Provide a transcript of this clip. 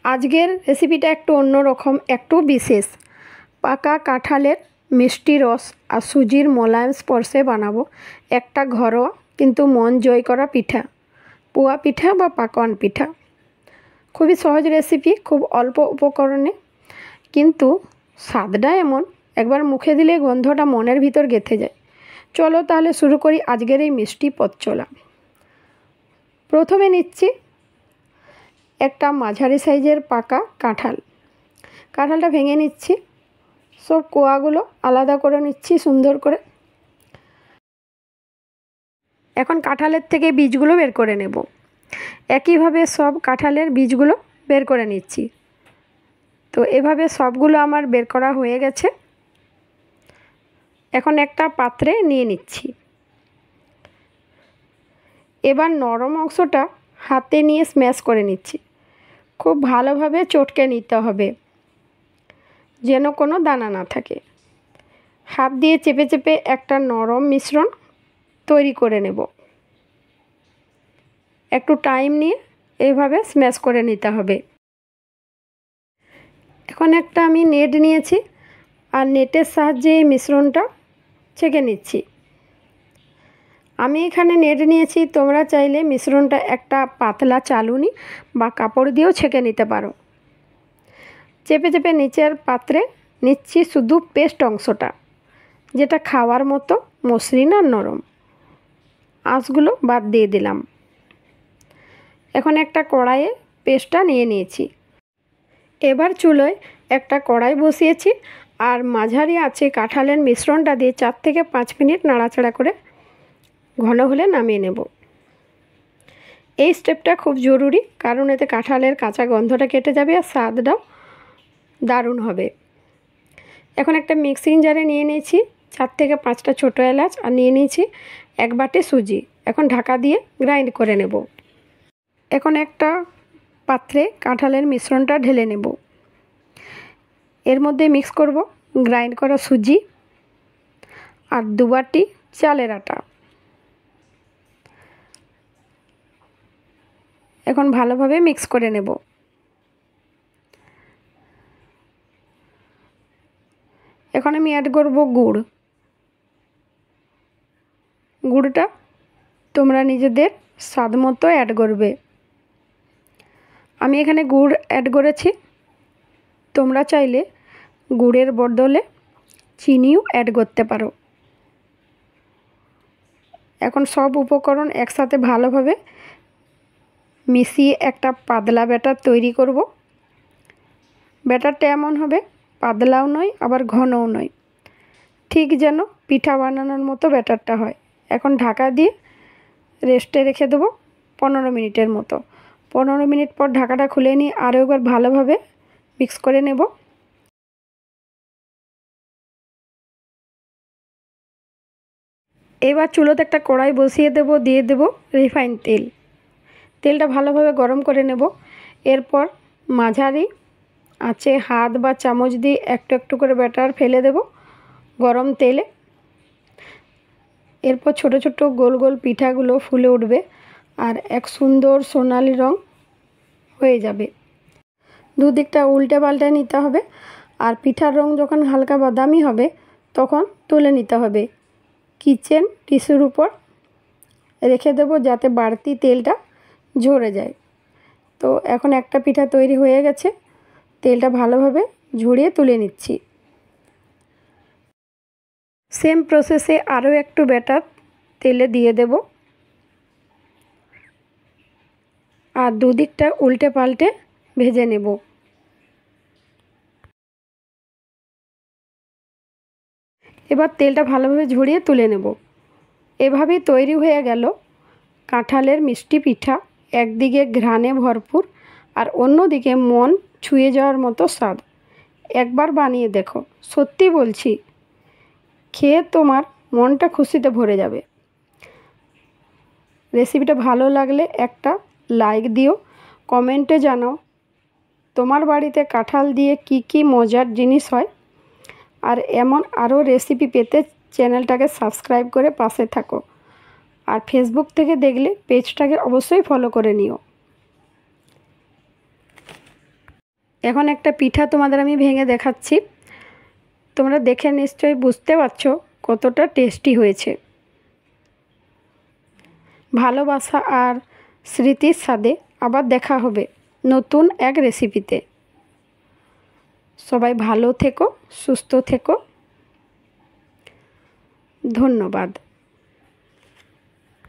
আজকের রেসিপিটা একটু অন্যরকম, একটু বিশেষ। পাকা কাঁঠালের মিষ্টি রস আর সুজির মোলায়েম স্পর্শে বানাবো একটা ঘরোয়া কিন্তু মন জয় করা পিঠা, পোয়া পিঠা বা পাকোয়ান পিঠা। খুবই সহজ রেসিপি, খুব অল্প উপকরণে, কিন্তু স্বাদটা এমন, একবার মুখে দিলে গন্ধটা মনের ভিতর গেঁথে যায়। চলো তাহলে শুরু করি আজকের এই মিষ্টি পথ চলা। প্রথমে নিচ্ছি একটা মাঝারি সাইজের পাকা কাঁঠালটা ভেঙে নিচ্ছি, সব কোয়াগুলো আলাদা করে নিচ্ছি সুন্দর করে। এখন কাঁঠালের থেকে বীজগুলো বের করে নেব। একইভাবে সব কাঁঠালের বীজগুলো বের করে নিচ্ছি। তো এভাবে সবগুলো আমার বের করা হয়ে গেছে। এখন একটা পাত্রে নিয়ে নিচ্ছি। এবার নরম অংশটা হাতে নিয়ে স্ম্যাশ করে নিচ্ছি। খুব ভালোভাবে চটকে নিতে হবে যেন কোনো দানা না থাকে। হাত দিয়ে চেপে চেপে একটা নরম মিশ্রণ তৈরি করে নেব। একটু টাইম নিয়ে এইভাবে স্ম্যাশ করে নিতে হবে। এখন একটা আমি নেট নিয়েছি আর নেটের সাহায্যে এই মিশ্রণটা ছেঁকে নিচ্ছি। আমি এখানে নেট নিয়েছি, তোমরা চাইলে মিশ্রণটা একটা পাতলা চালুনি বা কাপড় দিয়েও ছেঁকে নিতে পারো। চেপে চেপে নিচের পাত্রে নিচ্ছি শুধু পেস্ট অংশটা, যেটা খাওয়ার মতো মসৃণ আর নরম। আঁশগুলো বাদ দিয়ে দিলাম। এখন একটা কড়াইয়ে পেস্টটা নিয়ে নিয়েছি। এবার চুলোয় একটা কড়াই বসিয়েছি আর মাঝারি আঁচে কাঁঠালের মিশ্রণটা দিয়ে 4 থেকে 5 মিনিট নাড়াচাড়া করে ঘন হলে নামিয়ে নেব। এই স্টেপটা খুব জরুরি, কারণ এতে কাঁঠালের কাঁচা গন্ধটা কেটে যাবে আর স্বাদটাও দারুণ হবে। এখন একটা মিক্সিং জারে নিয়ে নিয়েছি 4 থেকে 5টা ছোটো এলাচ আর নিয়ে নিয়েছি 1 বাটি সুজি। এখন ঢাকা দিয়ে গ্রাইন্ড করে নেব। এখন একটা পাত্রে কাঁঠালের মিশ্রণটা ঢেলে নেব। এর মধ্যে মিক্স করব গ্রাইন্ড করা সুজি আর 2 বাটি চালের আটা। এখন ভালোভাবে মিক্স করে নেব। এখন আমি অ্যাড করব গুড়টা তোমরা নিজেদের স্বাদ মতো অ্যাড করবে। আমি এখানে গুড় অ্যাড করেছি, তোমরা চাইলে গুড়ের বদলে চিনিও অ্যাড করতে পারো। এখন সব উপকরণ একসাথে ভালোভাবে মিশিয়ে একটা পাতলা ব্যাটার তৈরি করব। ব্যাটারটা এমন হবে, পাতলাও নয় আবার ঘনও নয়, ঠিক যেন পিঠা বানানোর মতো ব্যাটারটা হয়। এখন ঢাকা দিয়ে রেস্টে রেখে দেবো 15 মিনিটের মতো। 15 মিনিট পর ঢাকাটা খুলে নিয়ে আরও একবার ভালোভাবে মিক্স করে নেব। এবার চুলোতে একটা কড়াই বসিয়ে দেব, দিয়ে দেব রিফাইন তেল। তেলটা ভালোভাবে গরম করে নেব। এরপর মাঝারি আঁচে হাত বা চামচ দিয়ে একটু একটু করে ব্যাটার ফেলে দেব গরম তেলে। এরপর ছোট ছোট গোল গোল পিঠাগুলো ফুলে উঠবে আর এক সুন্দর সোনালি রং হয়ে যাবে। দুদিকটা উল্টে পাল্টে নিতে হবে আর পিঠার রং যখন হালকা বাদামি হবে তখন তুলে নিতে হবে। কিচেন টিস্যুর উপর রেখে দেবো যাতে বাড়তি তেলটা ঝরে যায়। তো এখন একটা পিঠা তৈরি হয়ে গেছে, তেলটা ভালোভাবে ঝরিয়ে তুলে নিচ্ছি। সেম প্রসেসে আরও একটু ব্যাটার তেলে দিয়ে দেব আর দুদিকটা উল্টে পাল্টে ভেজে নেব। এবার তেলটা ভালোভাবে ঝরিয়ে তুলে নেব। এভাবেই তৈরি হয়ে গেল কাঁঠালের মিষ্টি পিঠা। একদিকে ঘ্রাণে ভরপুর আর অন্যদিকে মন ছুঁয়ে যাওয়ার মতো স্বাদ। একবার বানিয়ে দেখো, সত্যি বলছি খেয়ে তোমার মনটা খুশিতে ভরে যাবে। রেসিপিটা ভালো লাগলে একটা লাইক দিও, কমেন্টে জানাও তোমার বাড়িতে কাঁঠাল দিয়ে কি কি মজার জিনিস হয়। আর এমন আরও রেসিপি পেতে চ্যানেলটাকে সাবস্ক্রাইব করে পাশে থাকো। আর ফেসবুক থেকে দেখলে পেজটাকে অবশ্যই ফলো করে নিও। এখন একটা পিঠা তোমাদের আমি ভেঙে দেখাচ্ছি। তোমরা দেখে নিশ্চয়ই বুঝতে পারছো কতটা টেস্টি হয়েছে। ভালোবাসা আর স্মৃতির স্বাদে আবার দেখা হবে নতুন এক রেসিপিতে। সবাই ভালো থেকো, সুস্থ থেকো। ধন্যবাদ।